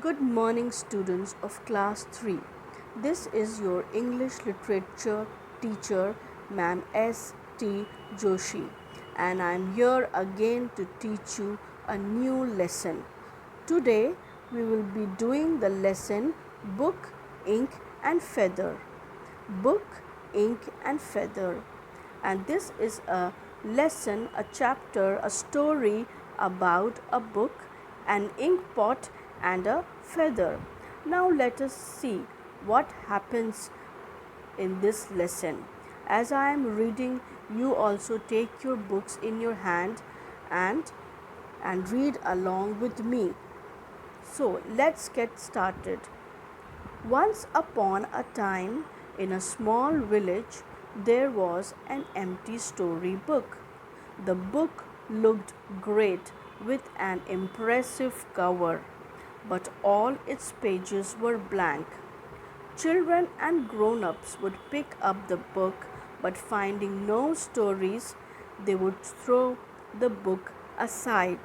Good morning, students of class 3. This is your English literature teacher, Ma'am S. T. Joshi, and I am here again to teach you a new lesson. Today, we will be doing the lesson Book, Ink, and Feather. Book, Ink, and Feather. And this is a lesson, a chapter, a story about a book, an ink pot, and a feather. Now let us see what happens in this lesson. As I am reading, you also take your books in your hand and read along with me. So let's get started. Once upon a time, in a small village, there was an empty story book. The book looked great with an impressive cover, but all its pages were blank. Children and grown ups would pick up the book, but finding no stories, they would throw the book aside.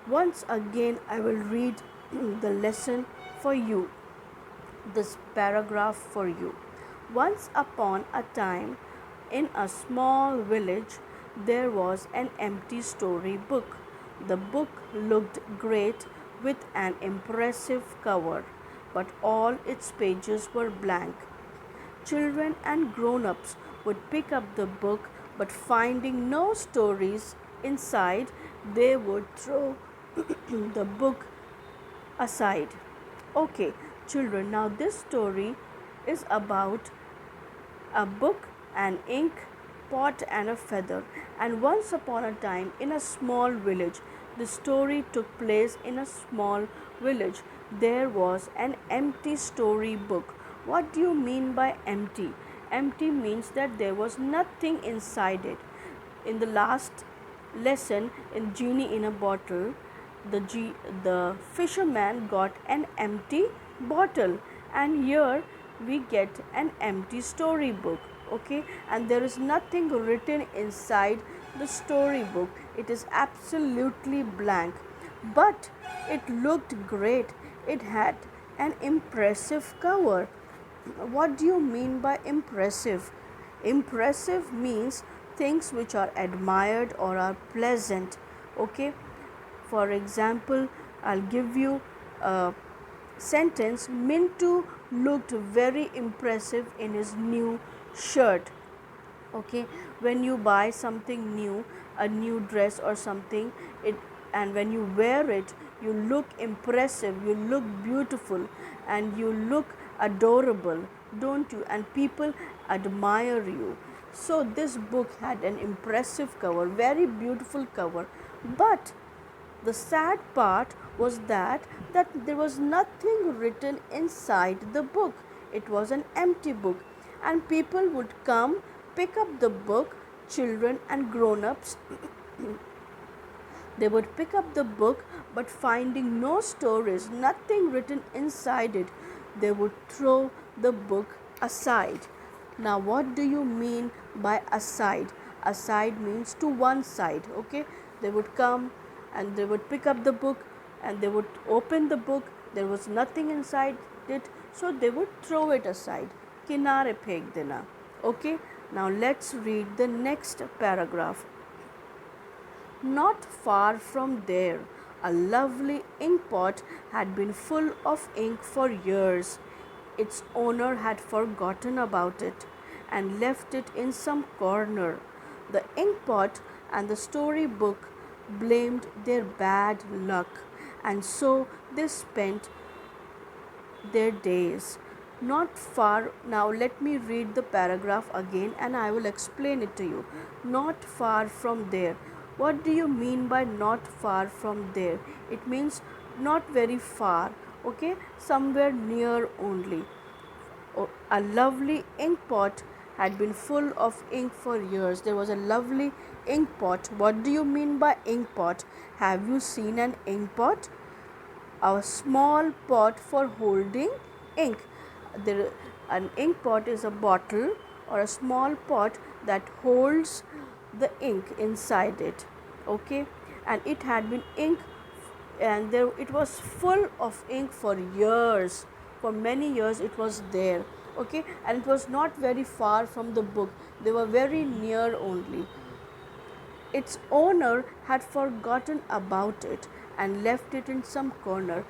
Once again, I will read the lesson for you, this paragraph for you. Once upon a time, in a small village, there was an empty story book. The book looked great with an impressive cover, but all its pages were blank. Children and grown ups would pick up the book, but finding no stories inside, they would throw the book aside. Okay, children, now this story is about a book, an ink pot, and a feather. And once upon a time, in a small village, the story took place in a small village. There was an empty story book. What do you mean by empty? Empty means that there was nothing inside it. In the last lesson, in Genie in a Bottle, the fisherman got an empty bottle, and here we get an empty storybook. Okay, and there is nothing written inside the storybook. It is absolutely blank, but it looked great. It had an impressive cover. What do you mean by impressive? Impressive means things which are admired or are pleasant. Okay, for example, I'll give you a sentence. Mintu looked very impressive in his new shirt. Okay, when you buy something new, a new dress or something, and when you wear it, you look impressive, you look beautiful, and you look adorable, don't you? And people admire you. So this book had an impressive cover, very beautiful cover, but the sad part was that there was nothing written inside the book. It was an empty book, and people would come, pick up the book, children and grown-ups. They would pick up the book, but finding no stories, nothing written inside it, they would throw the book aside. Now, what do you mean by aside? Aside means to one side. Okay, they would come and they would pick up the book and they would open the book. There was nothing inside it, so they would throw it aside. Kinare phek dena. Okay, now let's read the next paragraph. Not far from there, a lovely ink pot had been full of ink for years. Its owner had forgotten about it and left it in some corner. The ink pot and the story book blamed their bad luck, and so they spent their days. Not far, now let me read the paragraph again and I will explain it to you. Not far from there. What do you mean by not far from there? It means not very far, okay, somewhere near only. A lovely ink pot had been full of ink for years. There was a lovely ink pot. What do you mean by ink pot? Have you seen an ink pot? A small pot for holding ink. An ink pot is a bottle or a small pot that holds the ink inside it. Okay, and it had been ink and there it was full of ink for years. For many years it was there. Okay, and it was not very far from the book, they were very near only. Its owner had forgotten about it and left it in some corner.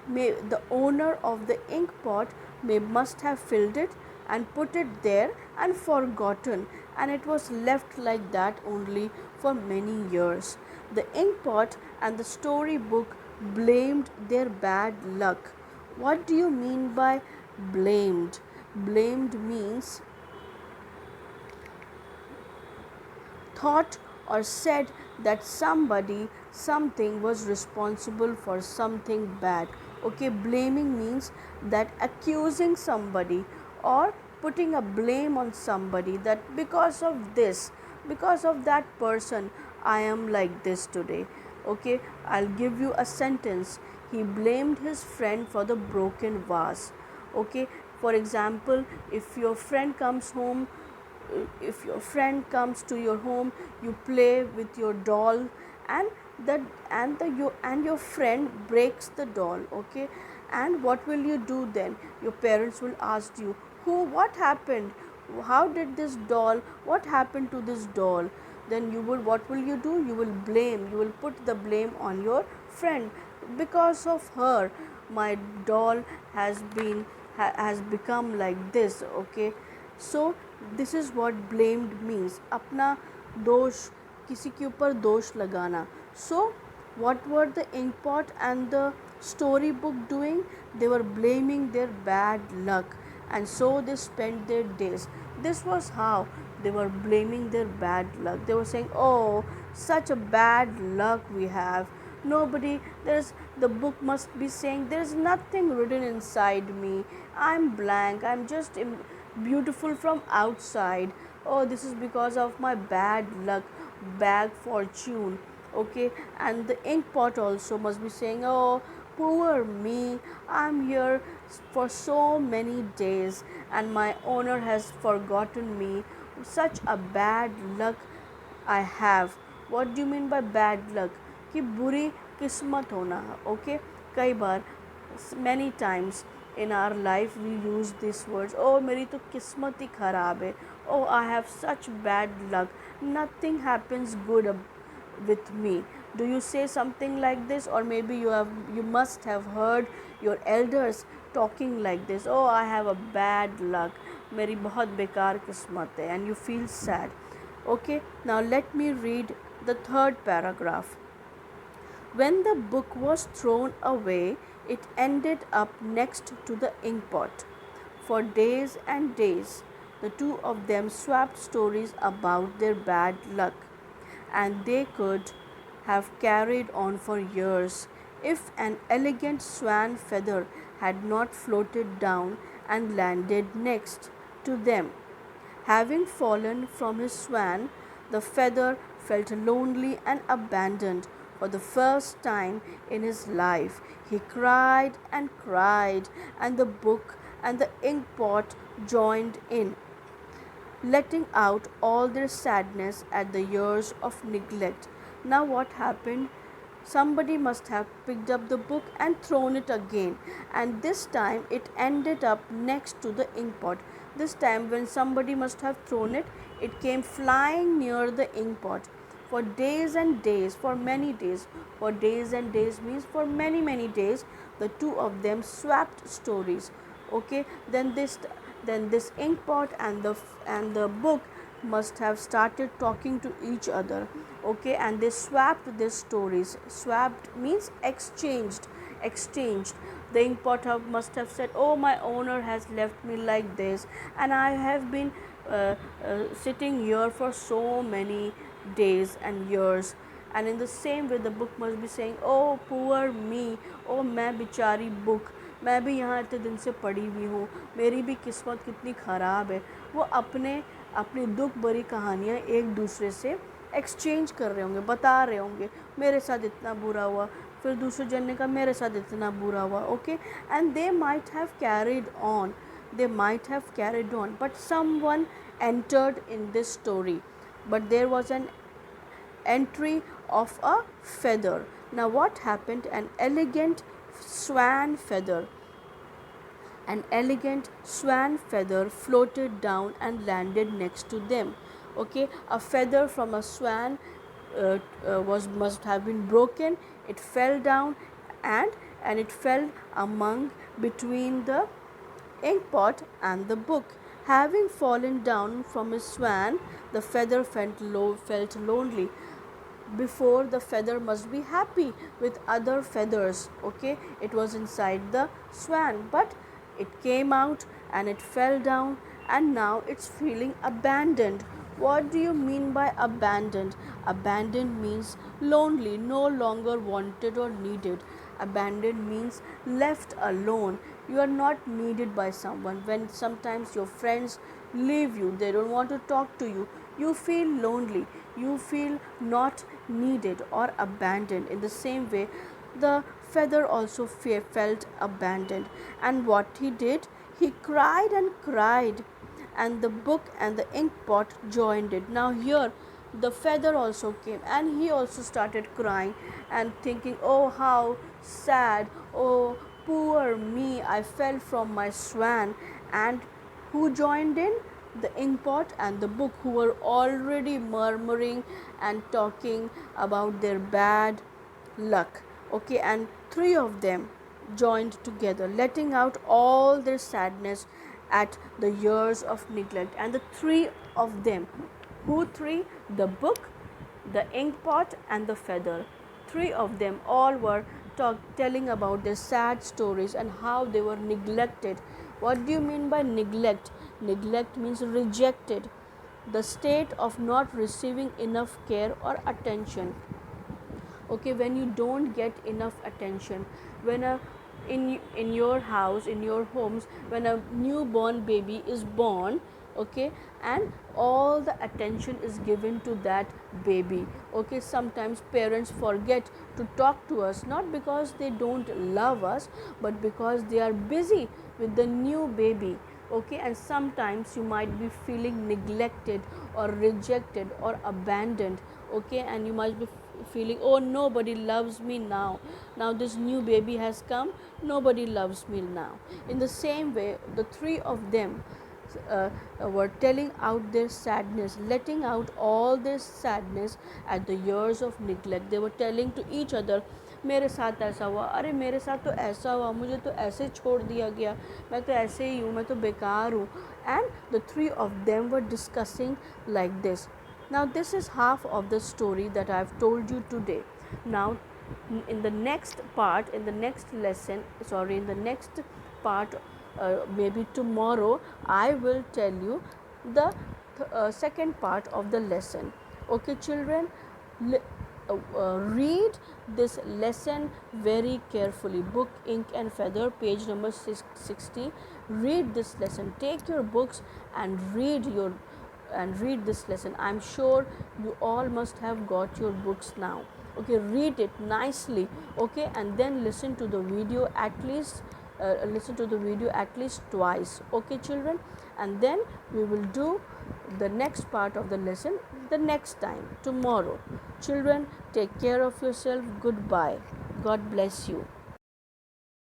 The owner of the ink pot must have filled it and put it there and forgotten, and it was left like that only for many years. The ink pot and the storybook blamed their bad luck. What do you mean by blamed? Blamed means thought or said that somebody, something was responsible for something bad. Okay, blaming means that accusing somebody or putting a blame on somebody, that because of this, because of that person, I am like this today. Okay, I'll give you a sentence. He blamed his friend for the broken vase. Okay, for example, if your friend comes home, if your friend comes to your home, you play with your doll, and that and the you and your friend breaks the doll. Okay, and what will you do then? Your parents will ask you, what happened, how did this doll, what happened to this doll? Then what will you do? You will blame, you will put the blame on your friend. Because of her, my doll has become like this. Okay, so this is what blamed means, अपना दोष, किसी के ऊपर दोष लगाना. सो what were the ink pot and the storybook doing? They were blaming their bad luck, and so they spent their days. This was how they were blaming their bad luck. They were saying, oh, such a bad luck we have. Nobody, the book must be saying there's nothing written inside me. I'm blank, I'm just beautiful from outside. Oh, this is because of my bad luck, bad fortune. Okay, and the ink pot also must be saying, oh, poor me, I'm here for so many days and my owner has forgotten me. Such a bad luck I have. What do you mean by bad luck? कि बुरी किस्मत होना. Okay, कई बार, many times in our life we use these words. Oh, मेरी तो किस्मत ही खराब है. Oh, I have such bad luck. Nothing happens good with me. Do you say something like this? Or maybe you must have heard your elders talking like this. Oh, I have a bad luck. मेरी बहुत बेकार किस्मत है. And you feel sad. Okay, now let me read the third paragraph. When the book was thrown away, it ended up next to the ink pot. For days and days, the two of them swapped stories about their bad luck, and they could have carried on for years if an elegant swan feather had not floated down and landed next to them. Having fallen from his swan, the feather felt lonely and abandoned for the first time in his life. He cried and cried, and the book and the ink pot joined in, letting out all their sadness at the years of neglect. Now, what happened? Somebody must have picked up the book and thrown it again, and this time it ended up next to the ink pot. This time, when somebody must have thrown it, it came flying near the ink pot. For days and days, for many days, for days and days means for many, many days, the two of them swapped stories. Okay, then this ink pot and the book must have started talking to each other. Okay, and they swapped their stories. Swapped means exchanged. The ink pot must have said, oh, my owner has left me like this, and I have been sitting here for so many days and years. And in the same way, the book must be saying, oh, poor me, oh, मैं बेचारी book, मैं भी यहाँ इतने दिन से पड़ी हुई हूँ, मेरी भी किस्मत कितनी ख़राब है. वो अपनी दुख भरी कहानियाँ एक दूसरे से एक्सचेंज कर रहे होंगे, बता रहे होंगे, मेरे साथ इतना बुरा हुआ, फिर दूसरे जन ने कहा मेरे साथ इतना बुरा हुआ. Okay, and they might have carried on, but someone entered in this story. But there was an entry of a feather. Now what happened? An elegant swan feather floated down and landed next to them. Okay, a feather from a swan was must have been broken. It fell down, and it fell among between the inkpot and the book. Having fallen down from a swan, the feather felt lonely. Before, the feather must be happy with other feathers. Okay, it was inside the swan, but it came out and it fell down, and now it's feeling abandoned. What do you mean by abandoned? Abandoned means lonely, no longer wanted or needed. Abandoned means left alone. You are not needed by someone. When sometimes your friends leave you, they don't want to talk to you, you feel lonely, you feel not needed or abandoned. In the same way, the feather also felt abandoned, and what he did, he cried and cried, and the book and the ink pot joined it. Now here the feather also came, and he also started crying and thinking, oh how sad, oh poor me, I fell from my swan. And who joined in? The inkpot and the book, who were already murmuring and talking about their bad luck. Okay, and three of them joined together, letting out all their sadness at the years of neglect. And the three of them, who three? The book, the inkpot, and the feather. Three of them all were telling about their sad stories and how they were neglected. What do you mean by neglect? Neglect means rejected, the state of not receiving enough care or attention. Okay, when you don't get enough attention, when a in your house, in your homes, when a newborn baby is born, okay, and all the attention is given to that baby. Okay, sometimes parents forget to talk to us, not because they don't love us, but because they are busy with the new baby. Okay, and sometimes you might be feeling neglected or rejected or abandoned. Okay, and you might be feeling, oh nobody loves me now, this new baby has come, nobody loves me now. In the same way, the three of them were telling out their sadness, letting out all their sadness at the years of neglect. They were telling to each other, मेरे साथ ऐसा हुआ, अरे मेरे साथ तो ऐसा हुआ, मुझे तो ऐसे छोड़ दिया गया, मैं तो ऐसे ही हूँ, मैं तो बेकार हूँ. And the three of them were discussing like this. Now this is half of the story that I have told you today. Now in the next part, in the next lesson, in the next part, maybe tomorrow, I will tell you the second part of the lesson. Okay children, read this lesson very carefully. Book, ink and feather, page number 60. Read this lesson, take your books and read this lesson. I'm sure you all must have got your books now. Okay, read it nicely. Okay, and then listen to the video at least twice. Okay children, and then we will do the next part of the lesson the next time, tomorrow. Children, take care of yourself. Goodbye. God bless you.